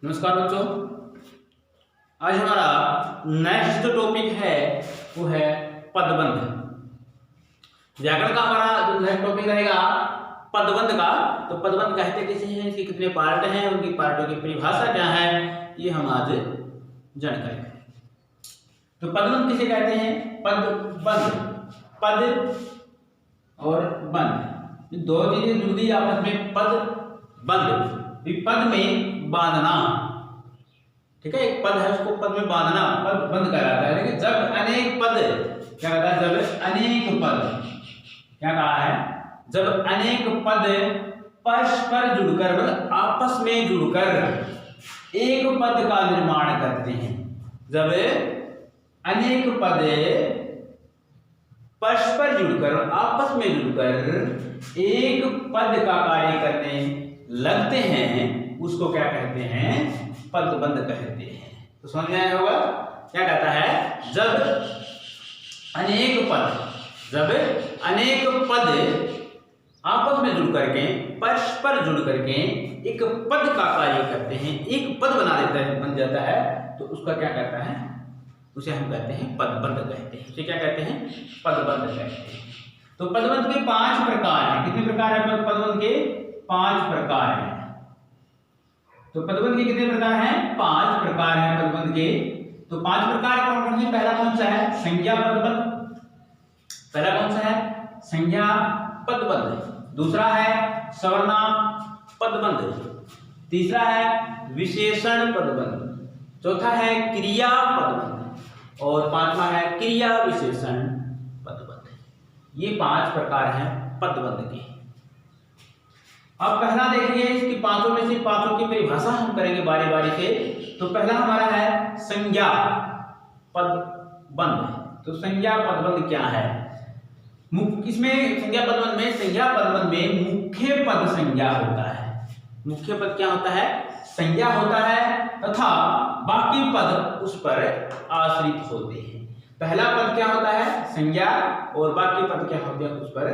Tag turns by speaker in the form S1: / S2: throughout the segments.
S1: नमस्कार बच्चों, आज हमारा नेक्स्ट टॉपिक है वो है पदबंध। व्याकरण का हमारा जो नेक्स्ट टॉपिक रहेगा पदबंध का। तो पदबंध कहते किसे हैं, इसके कितने पार्ट हैं, उनकी पार्टों की परिभाषा क्या है, ये हम आज जानकारी। तो पदबंध किसे कहते हैं? पदबंध, पद और बंध, दो चीजें जुड़ गई आपस में। पदबंध, पद में बांधना, ठीक है। एक पद है उसको पद में बांधना पद बंद कराता है। लेकिन जब अनेक पद, क्या कहता है, जब अनेक पद, क्या कहा है, जब अनेक पद परस्पर जुड़कर, मतलब आपस में जुड़कर एक पद का निर्माण करते हैं। जब अनेक पद परस्पर जुड़कर, आपस में जुड़कर एक पद का कार्य करने लगते हैं, उसको क्या कहते हैं? पदबंध कहते हैं। तो समझ में आया होगा क्या कहता है? जब अनेक पद आपस में जुड़ करके, परस्पर जुड़ करके एक पद का कार्य करते हैं, एक पद बन जाता है, तो उसका क्या कहता है? उसे हम कहते हैं पदबंध कहते हैं। उसे क्या कहते हैं? पदबंध कहते हैं। तो पदबंध के 5 प्रकार हैं। कितने प्रकार हैं पदबंध के? 5 प्रकार हैं। तो पदबंध के कितने प्रकार हैं? 5 प्रकार हैं पदबंध के। तो 5 प्रकार कौन कौन से? पहला कौन सा है? संज्ञा पदबंध। पहला कौन सा है? संज्ञा पदबंध। दूसरा है सर्वनाम पदबंध। तीसरा है विशेषण पदबंध। चौथा है क्रिया पदबंध और पांचवा है क्रिया विशेषण पदबंध। ये 5 प्रकार हैं पदबंध के। अब पहला देखिए, इसकी पांचों में से पांचों की परिभाषा हम करेंगे बारी बारी से। तो पहला हमारा है संज्ञा पदबंध। तो संज्ञा पदबंध क्या है? इसमें संज्ञा पदबंध में मुख्य पद संज्ञा होता है। मुख्य पद क्या होता है? संज्ञा होता है, तथा बाकी पद उस पर आश्रित होते हैं। पहला पद क्या होता है? संज्ञा, और बाकी पद क्या होते हैं? उस पर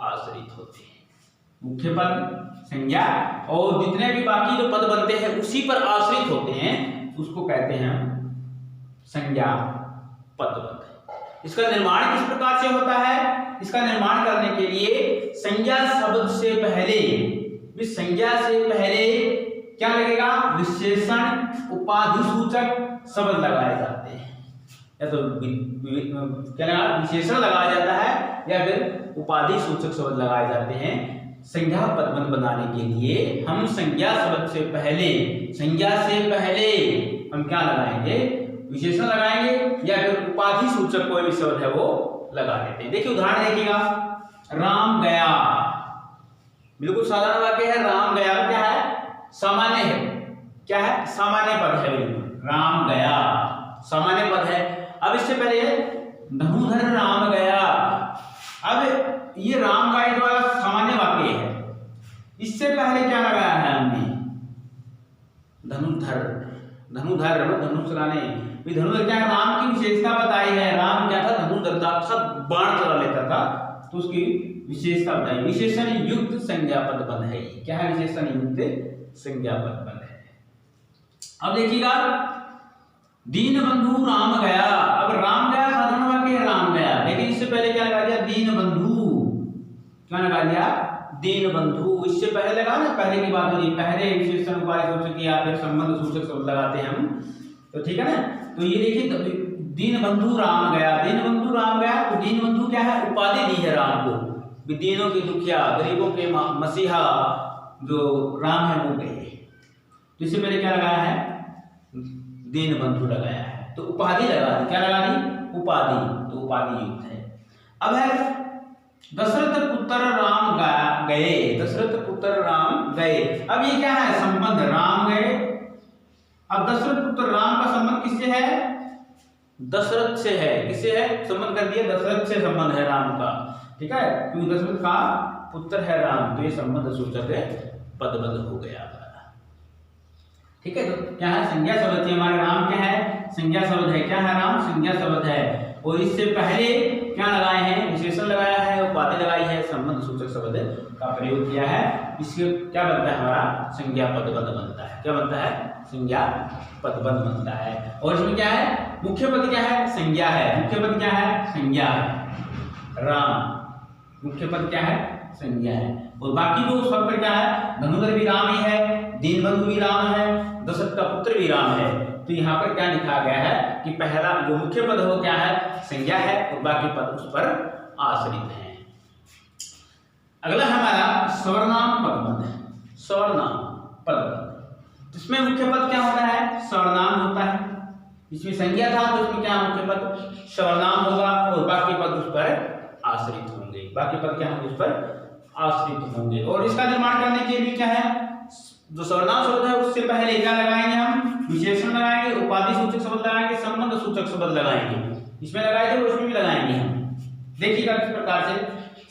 S1: आश्रित होते हैं। मुख्य पद, संज्ञा, और जितने भी बाकी जो पद बनते हैं उसी पर आश्रित होते हैं, उसको कहते हैं संज्ञा पदबंध। इसका निर्माण किस प्रकार से होता है? इसका निर्माण करने के लिए संज्ञा शब्द से पहले, क्या लगेगा? विशेषण उपाधि सूचक शब्द लगाए जाते हैं। या तो क्या विशेषण लगाया जाता है या फिर उपाधि सूचक शब्द लगाए जाते हैं। संज्ञा पदबंध बनाने के लिए हम संज्ञा से पहले हम क्या लगाएंगे? विशेषण लगाएंगे या फिर उपाधि सूचक कोई भी शब्द है वो लगा देते हैं। देखिए उदाहरण देखिएगा, राम गया, बिल्कुल साधारण वाक्य है। राम गया क्या है? सामान्य है। क्या है? सामान्य पद है। बिल्कुल राम गया सामान्य पद है। अब इससे पहले धनुधर राम गया। अब ये राम का एक सामान्य वाक्य है। इससे पहले क्या लगाया है हमने? धनुधर, धनुष चलाने। धनुधर क्या है? राम की विशेषता बताई है। राम क्या था? धनुधर था, बाण चला लेता था, तो उसकी विशेषता बताई। विशेषण युक्त संज्ञा पदबंध है। क्या है? विशेषण युक्त संज्ञा पदबंध है। अब देखिएगा, दीन बंधु राम गया। अब राम गया साधारण वाक्य है, राम गया, लेकिन इससे पहले क्या लगा दिया? दीन बंधु। क्या लगा दिया? दीन बंधु। इससे पहले लगा ना, पहले की बात हो रही, पहले विशेषण उपाधि सूचक या फिर संबंध सूचक शब्द लगाते हैं हम, तो ठीक है ना। तो ये देखिए, दीन बंधु राम गया, दीन बंधु राम गया। तो दीन बंधु क्या है? उपाधि दी है राम को। दीनों के दुखिया, गरीबों के मसीहा जो राम है वो गए। तो इससे पहले क्या लगाया है? दीन बंधु लगाया है। तो उपाधि लगा दी। क्या लगा दी? उपाधि। तो उपाधि युक्त है। अब है दशरथ पुत्र राम गए। दशरथ पुत्र राम गए। अब ये क्या है? संबंध, राम गए। अब दशरथ पुत्र राम का संबंध किससे है? दशरथ से है। किससे है? संबंध कर दिया, दशरथ से संबंध है राम का, ठीक है, क्योंकि दशरथ का पुत्र है राम, तो ये संबंध सूचक है, पदबंध हो गया। ठीक है। तो क्या है? संज्ञा शब्द। हमारे राम क्या है? संज्ञा शब्द है। क्या है? राम संज्ञा शब्द है। और इससे पहले क्या लगाए हैं, विशेषण लगाया है, उपाधि लगाई है, संबंध सूचक शब्द का प्रयोग किया है। इससे क्या बनता है, हमारा संज्ञा पदबंध बनता है। क्या बनता है, संज्ञा पदबंध बनता है। और इसमें क्या है, मुख्य पद क्या है, संज्ञा है। मुख्य पद क्या है, संज्ञा है। राम मुख्य पद क्या है, संज्ञा है। और बाकी जो सब पर क्या है, धनुधर भी राम ही है, दीनबंधु भी राम है, दशरथ का पुत्र भी राम है। तो यहाँ पर क्या लिखा गया है कि पहला जो मुख्य पद हो क्या है, संज्ञा है, और बाकी पद उस पर आश्रित है। अगला हमारा सर्वनाम पदबंध है। सर्वनाम पदबंध, इसमें मुख्य पद क्या होता है, सर्वनाम होता है। इसमें संज्ञा था तो इसमें क्या मुख्य पद सर्वनाम होगा, और बाकी पद उस पर आश्रित होंगे। बाकी पद क्या होंगे, उस पर आश्रित होंगे। और इसका निर्माण करने के लिए क्या है, जो सर्वनाम शब्द है उससे पहले क्या लगाएंगे, हम विशेषण लगाएंगे, उपाधि सूचक शब्द लगाएंगे, संबंध सूचक शब्द लगाएंगे। इसमें लगाए थे उसमें भी लगाएंगे हम। देखिएगा किस प्रकार से,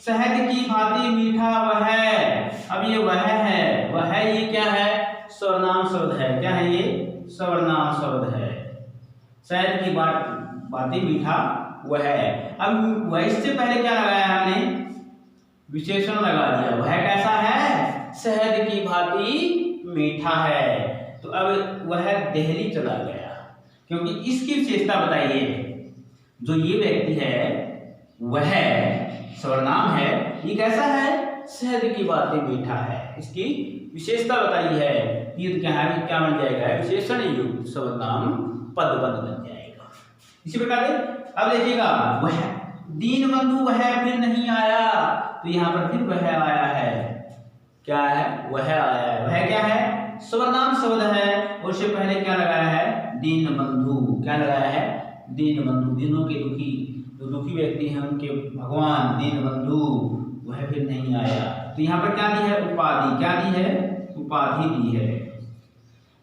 S1: शहद की भांति मीठा वह है। अब ये वह है, वह है ये क्या है, सर्वनाम शब्द है। क्या है ये, सर्वनाम शब्द है। शहद की भांति मीठा वह है। अब वह इससे पहले क्या लगाया हमने, विशेषण लगा दिया। वह कैसा है, शहद की भांति मीठा है। तो अब वह दिल्ली चला गया, क्योंकि इसकी विशेषता बताइए। जो ये व्यक्ति है वह सर्वनाम है, ये कैसा है, शहद की भांति मीठा है। इसकी विशेषता बताई है। ये क्या है, क्या बन जाएगा, विशेषण युक्त सर्वनाम पदबंध बन जाएगा। इसी प्रकार अब देखिएगा, वह दीनबंधु वह फिर नहीं आया। तो यहाँ पर फिर वह आया है। क्या है, वह आया है। वह क्या है, सर्वनाम शब्द है। और उससे पहले क्या लगाया है, दीनबंधु। क्या लगाया है, दीनबंधु। दीनों के दुखी, जो दुखी व्यक्ति हैं उनके भगवान दीनबंधु वह फिर नहीं आया। तो यहाँ पर क्या दी है, उपाधि। क्या दी है, उपाधि दी है।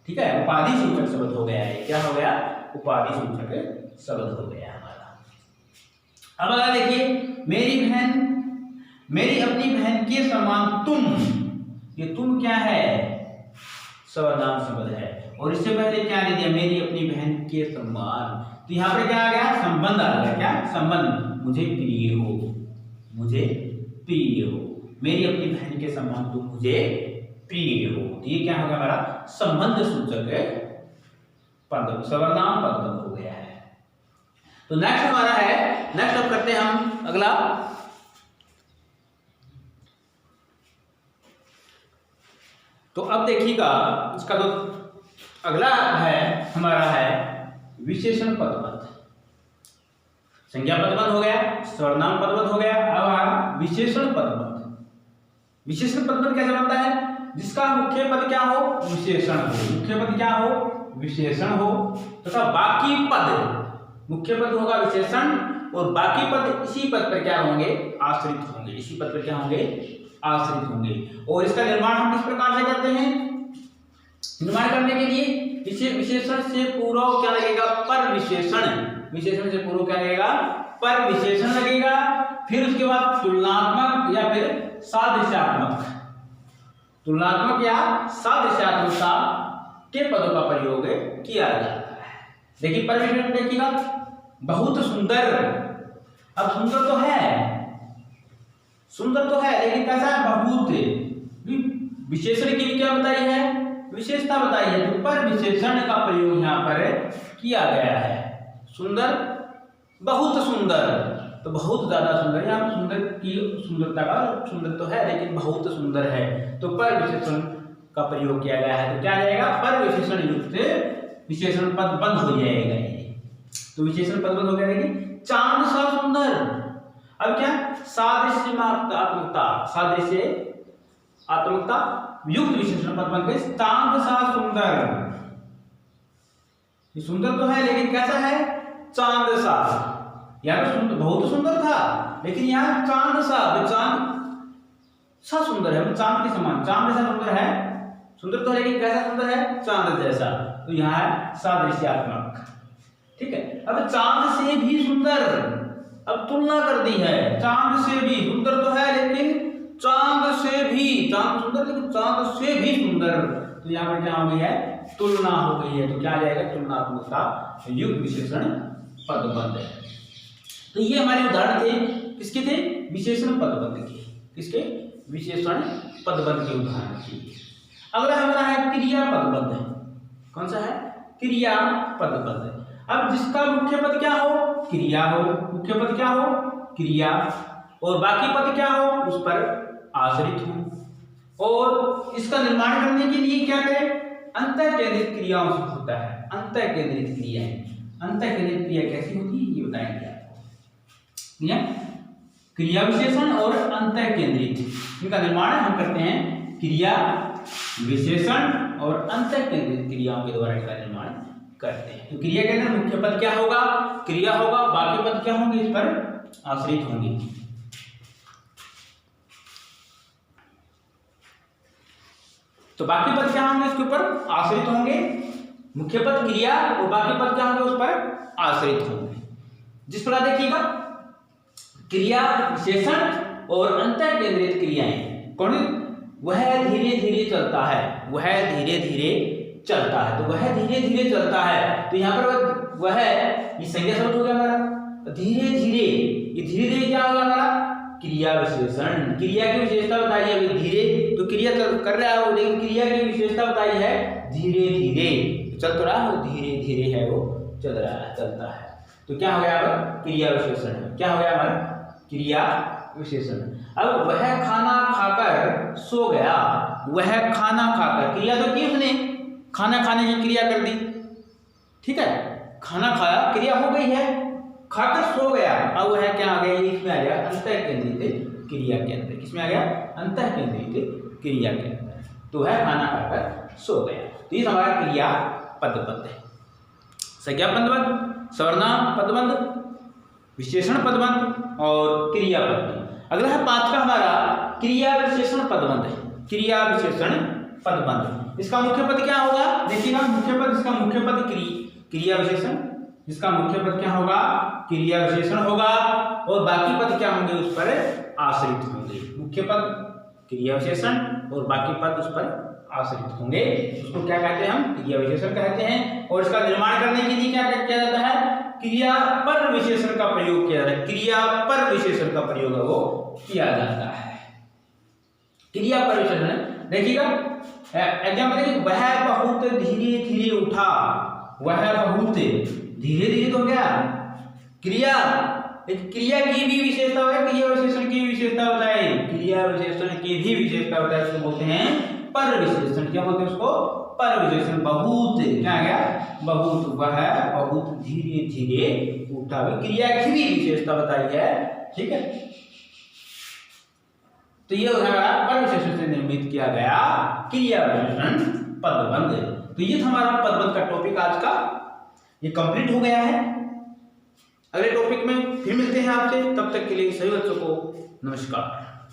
S1: ठीक है, उपाधि सूचक शब्द हो गया है। क्या हो गया, उपाधि सूचक शब्द हो गया हमारा। अब अगर देखिए, मेरी बहन, मेरी अपनी बहन के समान तुम। ये तुम क्या है, सर्वनाम शब्द है। और इससे पहले क्या दे दिया, मेरी अपनी बहन के समान। तो यहाँ पर क्या आ गया, संबंध आ गया। क्या, संबंध, मुझे प्रिय हो, मुझे प्रिय हो। मेरी अपनी बहन के समान तुम मुझे प्रिय हो। तो ये क्या होगा, हमारा संबंध सूचक पद, सर्वनाम पदबंध हो गया है। तो नेक्स्ट हमारा है, नेक्स्ट अब करते हैं हम अगला। तो अब देखिएगा, इसका जो अगला है हमारा है विशेषण पदबंध। संज्ञा पदबंध हो गया, सर्वनाम पदबंध हो गया। अब आया विशेषण पदबंध। विशेषण पदबंध कैसे बनता है, जिसका मुख्य पद क्या हो, विशेषण हो। मुख्य पद क्या हो, विशेषण हो, तथा बाकी पद, मुख्य पद होगा विशेषण और बाकी पद इसी पद पर क्या होंगे, आश्रित होंगे। इसी पद पर क्या होंगे, आश्रित होंगे। और इसका निर्माण हम किस प्रकार से करते हैं, निर्माण करने के लिए विशेषण से पूर्व क्या लगेगा, पर विशेषण। विशेषण से पूर्व क्या लगेगा, पर विशेषण लगेगा। फिर उसके बाद तुलनात्मक या फिर सादृश्यात्मक, तुलनात्मक या सादृश्यात्मकता के पदों का प्रयोग किया जाता है। देखिए पर विशेषण देखिएगा, बहुत सुंदर। अब सुंदर तो है, सुंदर तो है, लेकिन कैसा है, बहुत। विशेषण के लिए क्या बताई है, विशेषता बताई है। तो पर विशेषण का प्रयोग यहाँ पर किया गया है। सुंदर, बहुत सुंदर, तो बहुत ज्यादा सुंदर। यहाँ सुंदर की सुंदरता का, सुंदर तो है लेकिन बहुत सुंदर है, तो पर विशेषण का प्रयोग किया गया है। तो क्या जाएगा, पर विशेषण युक्त विशेषण पदबंध हो जाएगा ये। तो विशेषण पदबंध हो गया कि चांद सा सुंदर। अब क्या, सादृश्यात्मकता, सादृश्य आत्मकता युक्त विशेषण पदबंध के चांद सा सुंदर। ये सुंदर तो है लेकिन कैसा है, चांद सा। यहाँ तो सुंदर, बहुत सुंदर था, लेकिन यहाँ चांद सा, चांद सा सुंदर है, चांद के समान, चांद जैसा सुंदर है। सुंदर तो है लेकिन कैसा सुंदर है, चांद जैसा। तो यहाँ है सादृश्यात्मक। ठीक है, अब चांद से भी सुंदर, अब तुलना कर दी है। चांद से भी सुंदर तो है लेकिन चांद से भी, चांद सुंदर लेकिन चांद से भी सुंदर। तो यहाँ पर क्या हो गई है, तुलना हो गई है। तो क्या आ जाएगा, तुलनात्मकता युक्त विशेषण पदबंध है। तो ये हमारे उदाहरण थे, किसके थे? विशेषण पदबंध के। किसके? विशेषण पदबंध के उदाहरण थे। अगला हमारा है क्रिया पदबंध। कौन सा है? क्रिया पदबंध। अब जिसका मुख्य पद क्या हो? क्रिया हो। मुख्य पद क्या हो? क्रिया, और बाकी पद क्या हो? उस पर आश्रित हो। और इसका निर्माण करने के लिए क्या करें? अंतः केंद्रित क्रियाओं से होता है। अंतः केंद्रित क्रियाएं, अंतः केंद्रित क्रिया कैसी होती है ये बताएंगे आपको। क्रिया विशेषण और अंतः केंद्रित, इनका निर्माण हम करते हैं क्रिया विशेषण और अंतः केंद्रित क्रियाओं के द्वारा इनका निर्माण करते हैं। तो क्रिया के अंदर मुख्य पद क्या होगा? क्रिया होगा, बाकी पद क्या होंगे? इस पर आश्रित होंगे। तो बाकी पद क्या होंगे? इसके ऊपर आश्रित होंगे। मुख्य पद क्रिया और बाकी पद क्या होंगे? उस पर आश्रित होंगे। जिस प्रकार देखिएगा, क्रिया विशेषण और अंतः केंद्रित क्रियाएं, कौन? वह धीरे धीरे चलता है, वह धीरे धीरे चलता है। तो वह धीरे धीरे चलता है, तो यहाँ पर वह ये संज्ञा शब्द हो गया हमारा। धीरे धीरे, ये धीरे धीरे क्या होगा हमारा? क्रिया विशेषण। क्रिया की विशेषता बताई है अभी धीरे, तो क्रिया कर रहा है, लेकिन क्रिया की विशेषता बताई है धीरे धीरे। चल तो रहा है, धीरे धीरे है, वो चल रहा है, चलता है। तो क्या हो गया? अब क्रिया विशेषण। क्या हो गया हमारा? क्रिया विशेषण। अब वह खाना खाकर सो गया। वह खाना खाकर, क्रिया तो की उसने, खाना खाने की क्रिया कर दी, ठीक है, खाना खाया, क्रिया हो गई है, खाकर सो गया। अब वह क्या आ गया? इसमें आ गया अंतः केंद्रित क्रिया के अंदर। किसमें आ गया? अंतः केंद्रित क्रिया के अंदर। तो वह खाना खाकर सो गया। तो ये हमारा क्रिया पदबंध है। संज्ञा पदबंध, सर्वनाम पदबंध, विशेषण पदबंध और क्रिया पदबंध। अगला है पांचवा हमारा क्रिया विशेषण पदबंध है। क्रिया विशेषण पदबंध, इसका मुख्य पद क्या होगा? देखिएगा, मुख्य पद, इसका मुख्य पद क्रिया विशेषण, जिसका मुख्य पद क्या होगा? क्रिया विशेषण होगा, और बाकी पद क्या होंगे? उस पर आश्रित होंगे। मुख्य पद क्रिया विशेषण और बाकी पद उस पर आश्रित होंगे। उसको क्या कहते हैं? हम क्रिया विशेषण कहते हैं। और इसका निर्माण करने के लिए क्या किया जाता है? क्रिया पर विशेषण का प्रयोग किया जाता है। क्रिया पर विशेषण का प्रयोग है वो किया जाता है। क्रिया पर विशेषण देखिएगा, एग्जाम्पल देखिए, वह बहुत धीरे धीरे उठा। वह बहुत धीरे धीरे तो हो गया क्रिया, लेकिन क्रिया की भी विशेषता है, क्रिया विशेषण की विशेषता बताए। क्रिया विशेषण की भी विशेषता बताए, उसको बोलते हैं पर विशेषण। क्या बोलते हैं उसको? पर विशेषण। बहुत, क्या आ गया? बहुत, वह बहुत धीरे धीरे उठा। क्रिया की भी विशेषता बताई है, ठीक है। तो ये हमारा पर विशेषण से निर्मित किया गया क्रिया विशेषण पदबंध। तो ये था हमारा पदबंध का टॉपिक आज का, ये कंप्लीट हो गया है। अगले टॉपिक में फिर मिलते हैं आपसे, तब तक के लिए सभी बच्चों को नमस्कार।